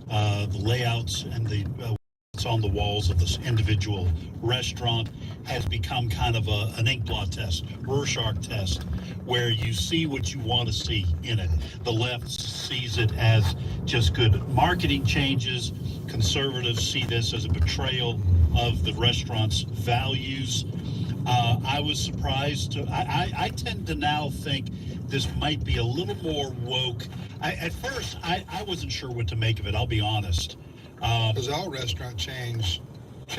the layouts and the what's on the walls of this individual restaurant has become kind of an ink blot test, Rorschach test, where you see what you want to see in it. The left sees it as just good marketing changes. Conservatives see this as a betrayal of the restaurant's values. I was surprised. I tend to now think this might be a little more woke. At first, I wasn't sure what to make of it. I'll be honest. Because all restaurant change up.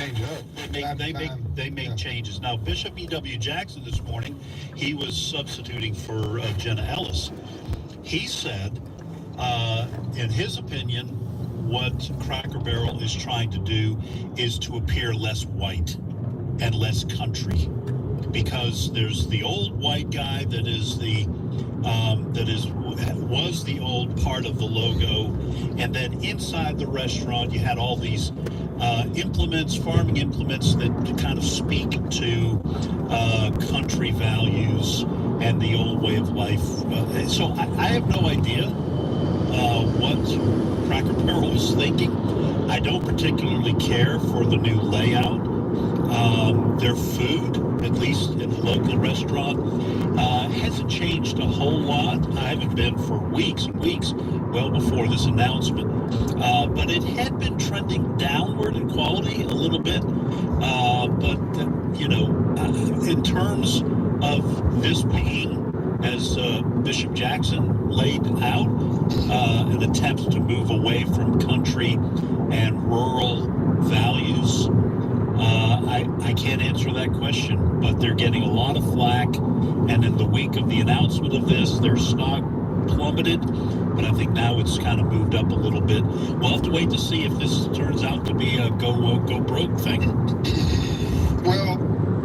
They make changes. Now, Bishop E.W. Jackson this morning, he was substituting for Jenna Ellis. He said, in his opinion, what Cracker Barrel is trying to do is to appear less white and less country, because there's the old white guy that is was the old part of the logo, and then inside the restaurant you had all these implements, farming implements that kind of speak to country values and the old way of life. So I have no idea what Cracker Barrel is thinking. I don't particularly care for the new layout. Their food, at least in the local restaurant, hasn't changed a whole lot. I haven't been for weeks and weeks, well before this announcement. But it had been trending downward in quality a little bit. In terms of this being, as Bishop Jackson laid out, an attempt to move away from country and rural values, I can't answer that question, but they're getting a lot of flack, and in the week of the announcement of this, their stock plummeted, but I think now it's kind of moved up a little bit. We'll have to wait to see if this turns out to be a go woke, go broke thing. Well,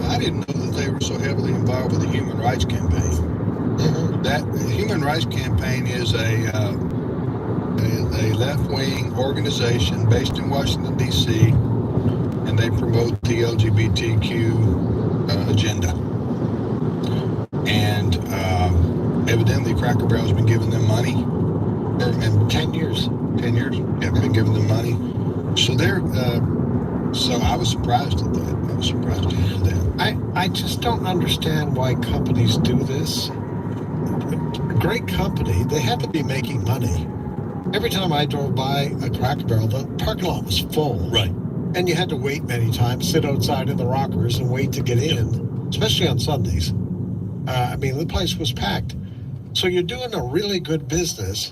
I didn't know that they were so heavily involved with the Human Rights Campaign. That Human Rights Campaign is a left-wing organization based in Washington, D.C., and they promote the LGBTQ agenda. And evidently Cracker Barrel's been giving them money. And 10 years. 10 years? Yeah, been giving them money. So so I was surprised at that. I was surprised to hear that. I just don't understand why companies do this. Great company, they have to be making money. Every time I drove by a Cracker Barrel, the parking lot was full. Right. And you had to wait many times, sit outside in the rockers and wait to get in, especially on Sundays. The place was packed. So you're doing a really good business,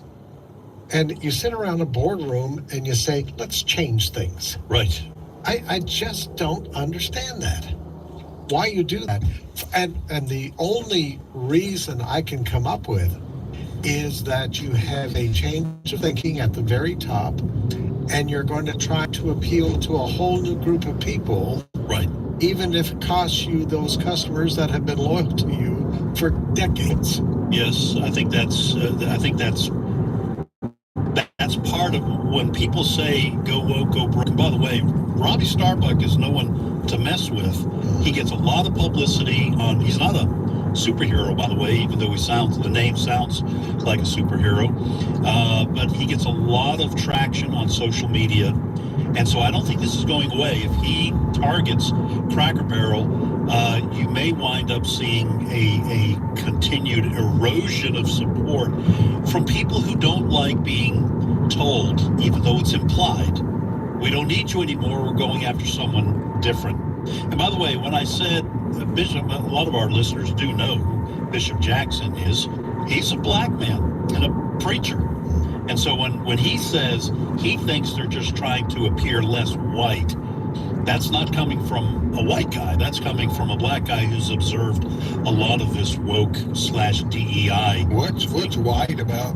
and you sit around a boardroom and you say, let's change things. Right. I just don't understand that. Why you do that. And the only reason I can come up with is that you have a change of thinking at the very top, and you're going to try to appeal to a whole new group of people. Right. Even if it costs you those customers that have been loyal to you for decades. Yes, I think that's part of when people say go woke, go broke. And by the way, Robbie Starbuck is no one to mess with. He gets a lot of publicity he's not a superhero, by the way, even though the name sounds like a superhero. But he gets a lot of traction on social media. And so I don't think this is going away. If he targets Cracker Barrel, you may wind up seeing a continued erosion of support from people who don't like being told, even though it's implied, we don't need you anymore, we're going after someone different. And by the way, when I said Bishop, a lot of our listeners do know who Bishop Jackson is. He's a black man and a preacher. And so when he says he thinks they're just trying to appear less white, that's not coming from a white guy. That's coming from a black guy who's observed a lot of this woke/DEI. What's white about?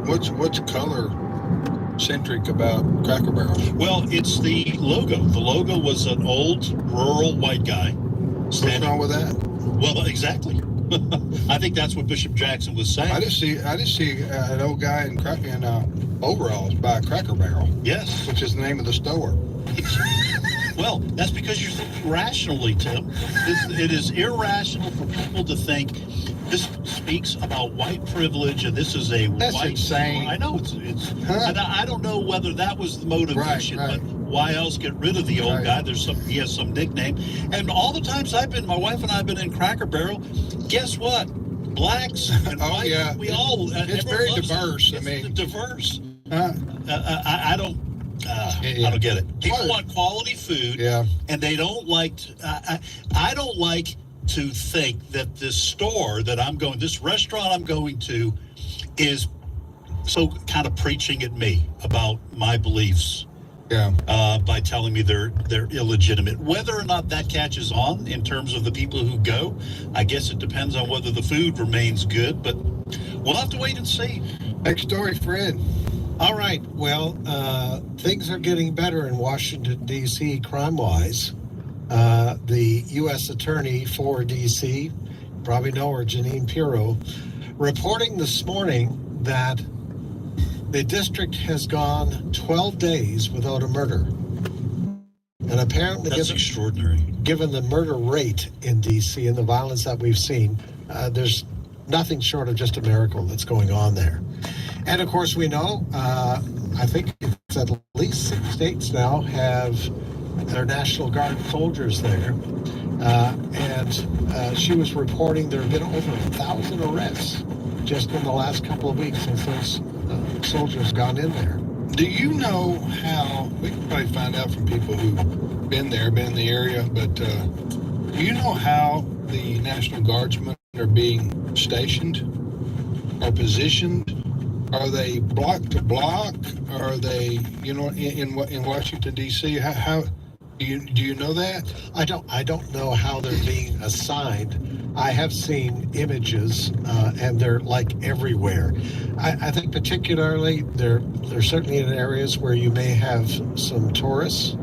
What's color centric about Cracker Barrel? Well, it's the logo. The logo was an old rural white guy. What's wrong with that? Well, exactly. I think that's what Bishop Jackson was saying. I just see an old guy in overalls by a Cracker Barrel. Yes. Which is the name of the store. Well, that's because you're thinking rationally, Tim. It is irrational for people to think this speaks about white privilege and this is a That's white. insane. I know it's. Huh? And I don't know whether that was the motivation, Right. but why else get rid of the old Right. guy? He has some nickname. And all the times my wife and I have been in Cracker Barrel. Guess what? Blacks and Oh, whites, yeah. we all. It's everyone very loves it. diverse. I It's mean- diverse. Huh? I don't. Yeah. I don't get it. People Well, want quality food, Yeah. and they don't like. I don't like to think that this store that I'm going, this restaurant I'm going to, is so kind of preaching at me about my beliefs Yeah. by telling me they're illegitimate. Whether or not that catches on in terms of the people who go, I guess it depends on whether the food remains good. But we'll have to wait and see. Next story, Fred. All right. Well, things are getting better in Washington, D.C., crime-wise. The U.S. Attorney for D.C., probably know her, Jeanine Pirro, reporting this morning that the district has gone 12 days without a murder. And apparently, That's extraordinary. given the murder rate in D.C. and the violence that we've seen, there's nothing short of just a miracle that's going on there. And of course, we know, I think it's at least 6 states now have their National Guard soldiers there. And she was reporting there have been over 1,000 arrests just in the last couple of weeks since those soldiers gone in there. Do you know how, we can probably find out from people who've been there, been in the area, but do you know how the National Guardsmen are being stationed or positioned? Are they block to block? Are they, in Washington, D.C.? How do you know that? I don't know how they're being assigned. I have seen images, and they're like everywhere. I think particularly they're certainly in areas where you may have some tourists,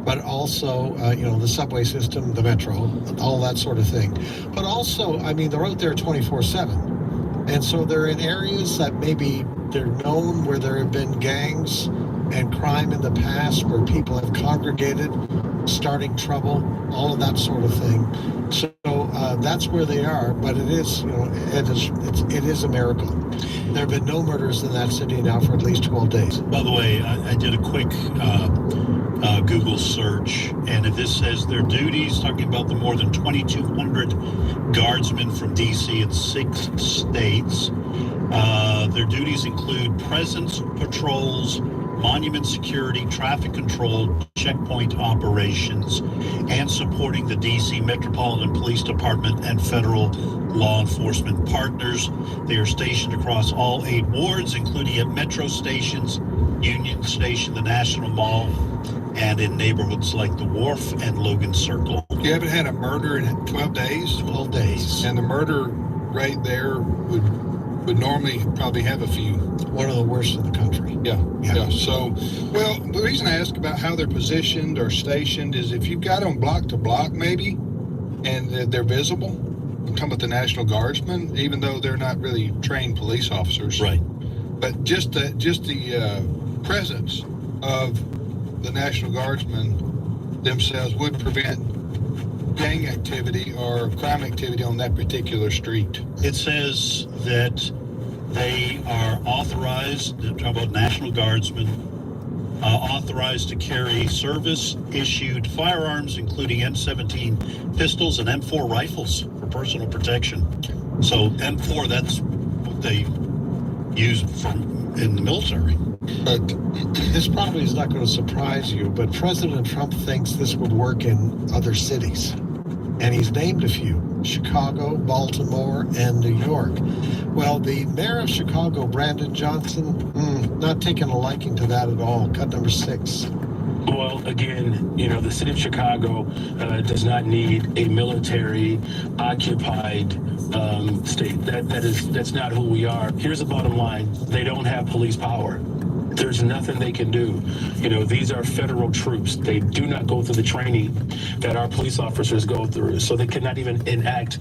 but also the subway system, the metro, all that sort of thing. But also, I mean, they're out there 24/7. And so they're in areas that maybe they're known where there have been gangs and crime in the past where people have congregated, starting trouble, all of that sort of thing. So that's where they are. But it is, it is a miracle. There have been no murders in that city now for at least 12 days. By the way, I did a quick Google search, and if this says their duties, talking about the more than 2,200 guardsmen from D.C. in 6 states. Their duties include presence patrols, monument security, traffic control, checkpoint operations, and supporting the D.C. Metropolitan Police Department and federal law enforcement partners. They are stationed across all 8 wards, including at metro stations, Union Station, the National Mall, and in neighborhoods like the Wharf and Logan Circle. You haven't had a murder in 12 days? 12 days. And the murder rate there would normally probably have a few. One of the worst in the country. Yeah. So, well, the reason I ask about how they're positioned or stationed is if you've got them block to block maybe, and they're visible, I'm talking about the National Guardsmen, even though they're not really trained police officers. Right. But just the presence of the National Guardsmen themselves would prevent gang activity or crime activity on that particular street. It says that they are authorized, talk about National Guardsmen, authorized to carry service-issued firearms, including M17 pistols and M4 rifles for personal protection. So M4, that's what they use in the military. But This probably is not going to surprise you, but President Trump thinks this would work in other cities. And he's named a few: Chicago, Baltimore, and New York. Well, the mayor of Chicago, Brandon Johnson, not taking a liking to that at all. Cut number 6. Well, again, the city of Chicago does not need a military-occupied state. That's not who we are. Here's the bottom line: they don't have police power. There's nothing they can do. You know, these are federal troops. They do not go through the training that our police officers go through, so they cannot even enact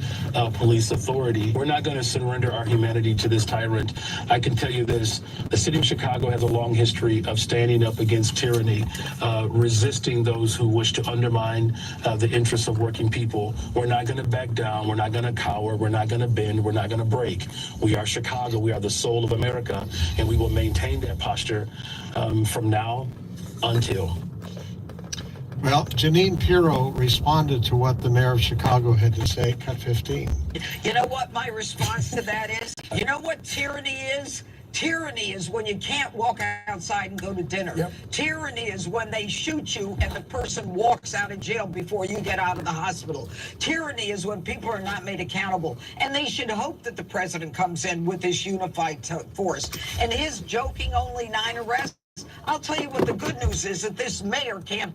police authority. We're not going to surrender our humanity to this tyrant. I can tell you this, the city of Chicago has a long history of standing up against tyranny, resisting those who wish to undermine the interests of working people. We're not going to back down. We're not going to cower. We're not going to bend. We're not going to break. We are Chicago. We are the soul of America, and we will maintain that posture from now until. Well, Janine Pirro responded to what the mayor of Chicago had to say. Cut 15. You know what my response to that is? You know what tyranny is? Tyranny is when you can't walk outside and go to dinner. Yep. Tyranny is when they shoot you and the person walks out of jail before you get out of the hospital. Tyranny is when people are not made accountable. And they should hope that the president comes in with this unified force. And his joking only 9 arrests, I'll tell you what the good news is, that this mayor can't